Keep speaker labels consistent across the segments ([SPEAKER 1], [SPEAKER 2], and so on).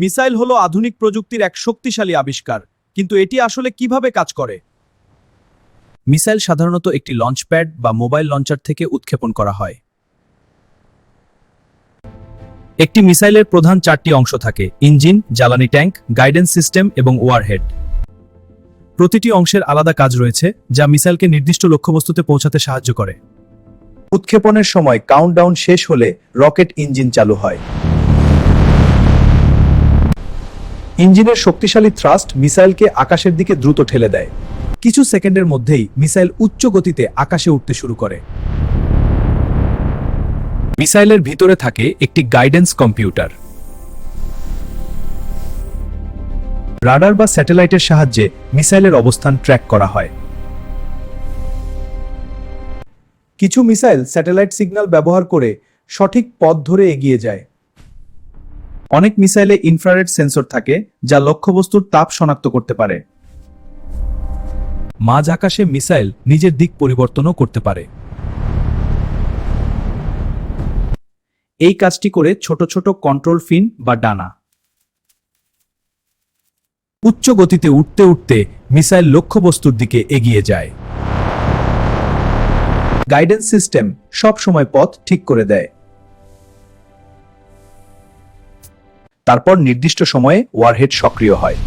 [SPEAKER 1] Missile হলো আধুনিক প্রযুক্তির এক শক্তিশালী আবিষ্কার, কিন্তু এটি আসলে কিভাবে কাজ করে? মিসাইল সাধারণত একটি লঞ্চপ্যাড বা মোবাইল লঞ্চার থেকে উৎক্ষেপণ করা হয়। একটি মিসাইলের প্রধান 4টি অংশ থাকে: ইঞ্জিন, জ্বালানি ট্যাঙ্ক, গাইডেন্স সিস্টেম এবং ওয়ারহেড। প্রতিটি অংশের আলাদা কাজ রয়েছে, যা মিসাইলকে নির্দিষ্ট লক্ষ্যবস্তুতে পৌঁছাতে সাহায্য করে। উৎক্ষেপণের সময় কাউন্টডাউন শেষ হলে রকেট ইঞ্জিন চালু হয়। ইঞ্জিনের শক্তিশালী থ্রাস্ট মিসাইলকে আকাশের দিকে দ্রুত ঠেলে দেয়। কিছু সেকেন্ডের মধ্যেই মিসাইল উচ্চ গতিতে আকাশে উঠতে শুরু করে। মিসাইলের ভিতরে থাকে একটি গাইডেন্স কম্পিউটার। রাডার বা স্যাটেলাইটের সাহায্যে মিসাইলের অবস্থান ট্র্যাক করা হয়। কিছু মিসাইল স্যাটেলাইট সিগন্যাল ব্যবহার করে সঠিক পথ ধরে এগিয়ে যায়। অনেক মিসাইলে ইনফ্রারেড সেন্সর থাকে, যা লক্ষ্যবস্তুর তাপ শনাক্ত করতে পারে। মাঝ আকাশে মিসাইল নিজের দিক পরিবর্তনও করতে পারে। এই কাজটি করে ছোট ছোট কন্ট্রোল ফিন বা ডানা। উচ্চ গতিতে উঠতে উঠতে মিসাইল লক্ষ্যবস্তুর দিকে এগিয়ে যায়। গাইডেন্স সিস্টেম সব সময় পথ ঠিক করে দেয়। তারপর নির্দিষ্ট সময়ে ওয়ারহেড সক্রিয় হয়।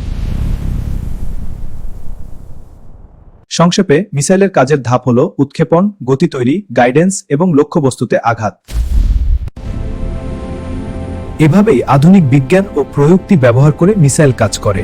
[SPEAKER 1] সংক্ষেপে মিসাইলের কাজের ধাপ হল উৎক্ষেপণ, গতি তৈরি, গাইডেন্স এবং লক্ষ্যবস্তুতে আঘাত। এভাবেই আধুনিক বিজ্ঞান ও প্রযুক্তি ব্যবহার করে মিসাইল কাজ করে।